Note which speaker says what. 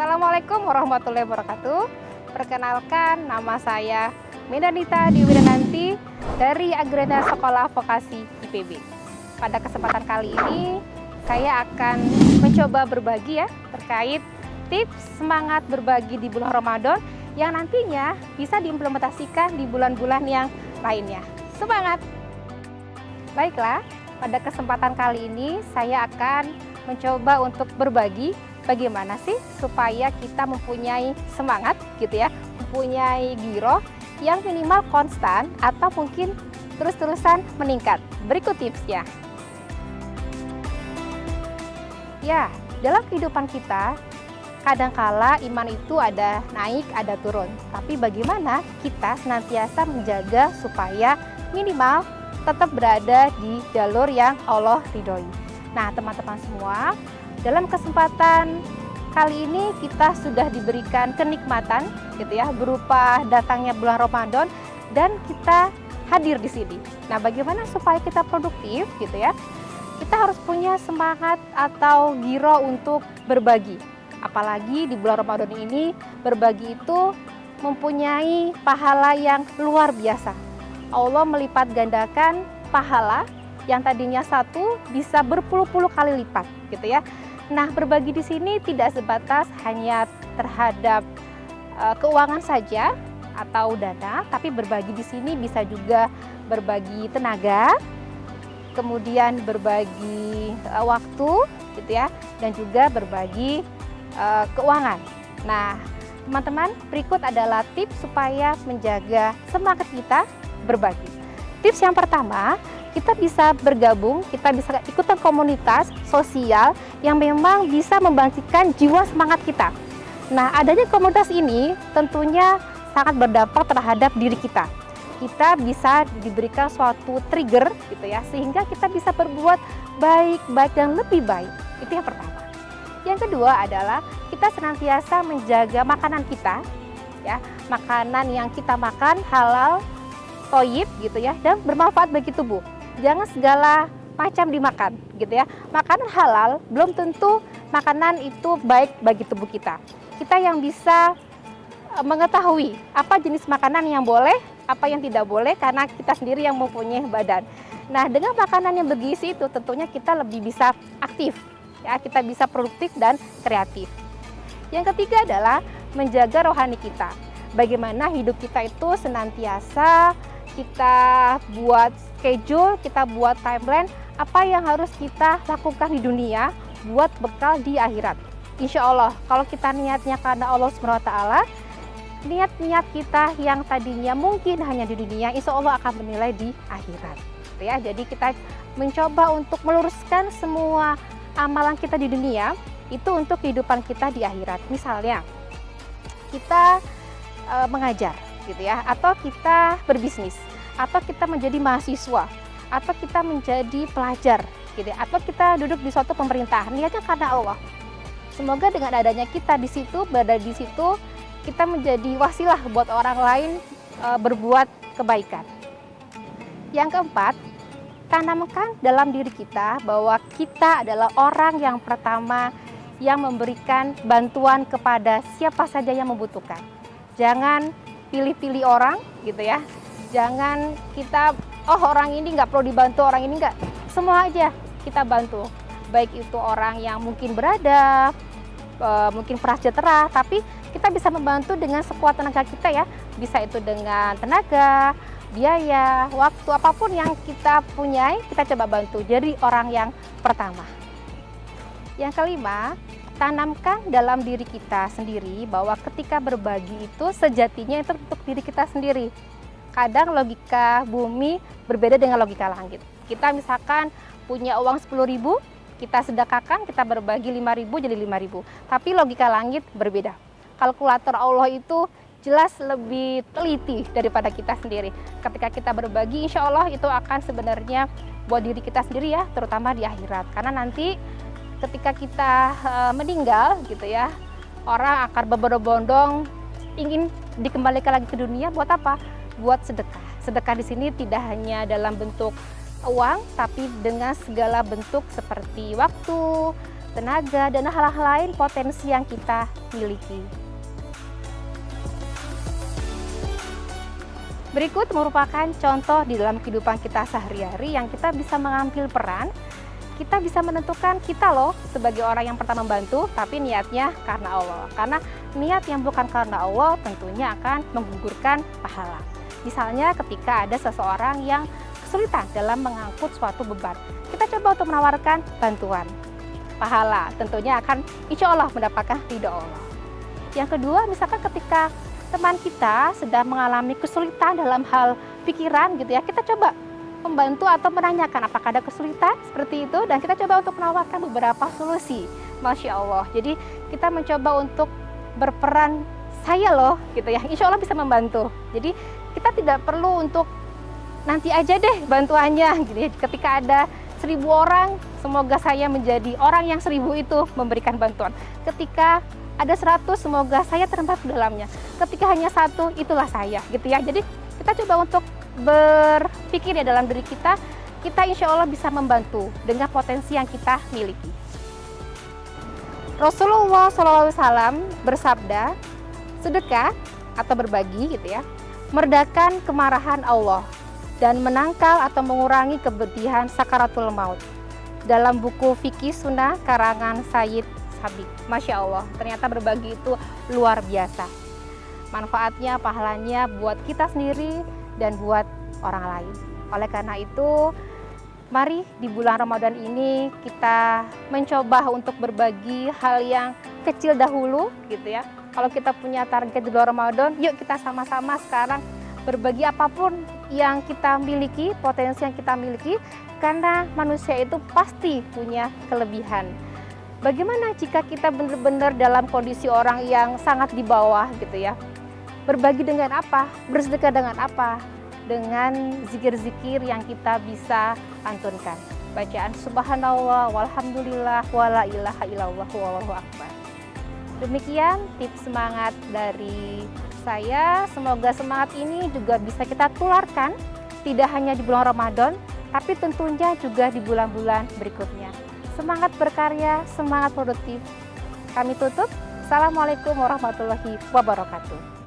Speaker 1: Assalamualaikum warahmatullahi wabarakatuh. Perkenalkan, nama saya Medanita Diwidananti dari Agrena Sekolah Vokasi IPB. Pada kesempatan kali ini, saya akan mencoba berbagi terkait tips semangat berbagi di bulan Ramadan yang nantinya bisa diimplementasikan di bulan-bulan yang lainnya. Semangat! Baiklah, pada kesempatan kali ini saya akan mencoba untuk berbagi bagaimana sih supaya kita mempunyai semangat mempunyai giroh yang minimal konstan atau mungkin terus-terusan meningkat. Berikut tipsnya. Ya, dalam kehidupan kita kadangkala iman itu ada naik, ada turun. Tapi bagaimana kita senantiasa menjaga supaya minimal tetap berada di jalur yang Allah ridhoi. Nah, teman-teman semua, dalam kesempatan kali ini kita sudah diberikan kenikmatan berupa datangnya bulan Ramadan dan kita hadir di sini. Nah, bagaimana supaya kita produktif Kita harus punya semangat atau giroh untuk berbagi. Apalagi di bulan Ramadan ini berbagi itu mempunyai pahala yang luar biasa. Allah melipat gandakan pahala yang tadinya satu bisa berpuluh-puluh kali lipat Nah, berbagi di sini tidak sebatas hanya terhadap keuangan saja atau dana, tapi berbagi di sini bisa juga berbagi tenaga, kemudian berbagi waktu dan juga berbagi keuangan. Nah, teman-teman, berikut adalah tips supaya menjaga semangat kita berbagi. Tips yang pertama, kita bisa bergabung, kita bisa ikutan komunitas sosial yang memang bisa membangkitkan jiwa semangat kita. Nah, adanya komunitas ini tentunya sangat berdampak terhadap diri kita. Kita bisa diberikan suatu trigger sehingga kita bisa berbuat baik dan lebih baik. Itu yang pertama. Yang kedua adalah kita senantiasa menjaga makanan kita, makanan yang kita makan halal, thayyib dan bermanfaat bagi tubuh. Jangan segala macam dimakan Makanan halal belum tentu makanan itu baik bagi tubuh kita. Kita yang bisa mengetahui apa jenis makanan yang boleh, apa yang tidak boleh karena kita sendiri yang mempunyai badan. Nah, dengan makanan yang bergizi itu tentunya kita lebih bisa aktif kita bisa produktif dan kreatif. Yang ketiga adalah menjaga rohani kita. Bagaimana hidup kita itu senantiasa kita buat schedule, kita buat timeline apa yang harus kita lakukan di dunia buat bekal di akhirat. Insya Allah, kalau kita niatnya karena Allah SWT, niat-niat kita yang tadinya mungkin hanya di dunia, insya Allah akan menilai di akhirat. Jadi kita mencoba untuk meluruskan semua amalan kita di dunia itu untuk kehidupan kita di akhirat. Misalnya kita mengajar atau kita berbisnis, atau kita menjadi mahasiswa, atau kita menjadi pelajar atau kita duduk di suatu pemerintahan, niatnya karena Allah. Semoga dengan adanya kita di situ, berada di situ, kita menjadi wasilah buat orang lain berbuat kebaikan. Yang keempat, tanamkan dalam diri kita bahwa kita adalah orang yang pertama yang memberikan bantuan kepada siapa saja yang membutuhkan. Jangan pilih-pilih orang Jangan kita, orang ini nggak perlu dibantu, orang ini nggak. Semua aja kita bantu. Baik itu orang yang mungkin beradab, mungkin prasejahtera, tapi kita bisa membantu dengan sekuat tenaga kita Bisa itu dengan tenaga, biaya, waktu, apapun yang kita punyai, kita coba bantu. Jadi orang yang pertama. Yang kelima, tanamkan dalam diri kita sendiri bahwa ketika berbagi itu sejatinya itu untuk diri kita sendiri. Kadang logika bumi berbeda dengan logika langit. Kita misalkan punya uang 10.000, kita sedekahkan, kita berbagi 5.000 jadi 5.000. Tapi logika langit berbeda. Kalkulator Allah itu jelas lebih teliti daripada kita sendiri. Ketika kita berbagi, insya Allah itu akan sebenarnya buat diri kita sendiri terutama di akhirat. Karena nanti ketika kita meninggal orang akan berbondong-bondong ingin dikembalikan lagi ke dunia buat apa? Buat sedekah. Sedekah di sini tidak hanya dalam bentuk uang, tapi dengan segala bentuk seperti waktu, tenaga, dan hal-hal lain potensi yang kita miliki. Berikut merupakan contoh di dalam kehidupan kita sehari-hari yang kita bisa mengambil peran. Kita bisa menentukan kita loh sebagai orang yang pertama membantu, tapi niatnya karena Allah. Karena niat yang bukan karena Allah tentunya akan menggugurkan pahala. Misalnya ketika ada seseorang yang kesulitan dalam mengangkut suatu beban, kita coba untuk menawarkan bantuan. Pahala tentunya akan insya Allah mendapatkan ridho Allah. Yang kedua, misalkan ketika teman kita sedang mengalami kesulitan dalam hal pikiran gitu ya, kita coba membantu atau menanyakan apakah ada kesulitan seperti itu, dan kita coba untuk menawarkan beberapa solusi. Masya Allah, jadi kita mencoba untuk berperan, saya loh gitu ya, insya Allah bisa membantu. Jadi kita tidak perlu untuk nanti aja deh bantuannya gitu ya. Ketika ada 1000 orang, semoga saya menjadi orang yang 1000 itu memberikan bantuan. Ketika ada 100, semoga saya terlibat di dalamnya. Ketika hanya 1, itulah saya gitu ya. Jadi kita coba untuk berpikir ya dalam diri kita insya Allah bisa membantu dengan potensi yang kita miliki. Rasulullah SAW bersabda, sedekah atau berbagi gitu ya, meredakan kemarahan Allah dan menangkal atau mengurangi kepedihan sakaratul maut. Dalam buku Fikih Sunnah karangan Sayyid Sabiq. Masya Allah, ternyata berbagi itu luar biasa. Manfaatnya, pahalanya buat kita sendiri dan buat orang lain. Oleh karena itu, mari di bulan Ramadan ini kita mencoba untuk berbagi hal yang kecil dahulu gitu ya. Kalau kita punya target di bulan Ramadan, yuk kita sama-sama sekarang berbagi apapun yang kita miliki, potensi yang kita miliki, karena manusia itu pasti punya kelebihan. Bagaimana jika kita benar-benar dalam kondisi orang yang sangat di bawah gitu ya? Berbagi dengan apa? Bersedekah dengan apa? Dengan zikir-zikir yang kita bisa lantunkan. Bacaan subhanallah, walhamdulillah, wala ilaha illallah, wallahu akbar. Demikian tips semangat dari saya. Semoga semangat ini juga bisa kita tularkan tidak hanya di bulan Ramadan, tapi tentunya juga di bulan-bulan berikutnya. Semangat berkarya, semangat produktif. Kami tutup. Assalamualaikum warahmatullahi wabarakatuh.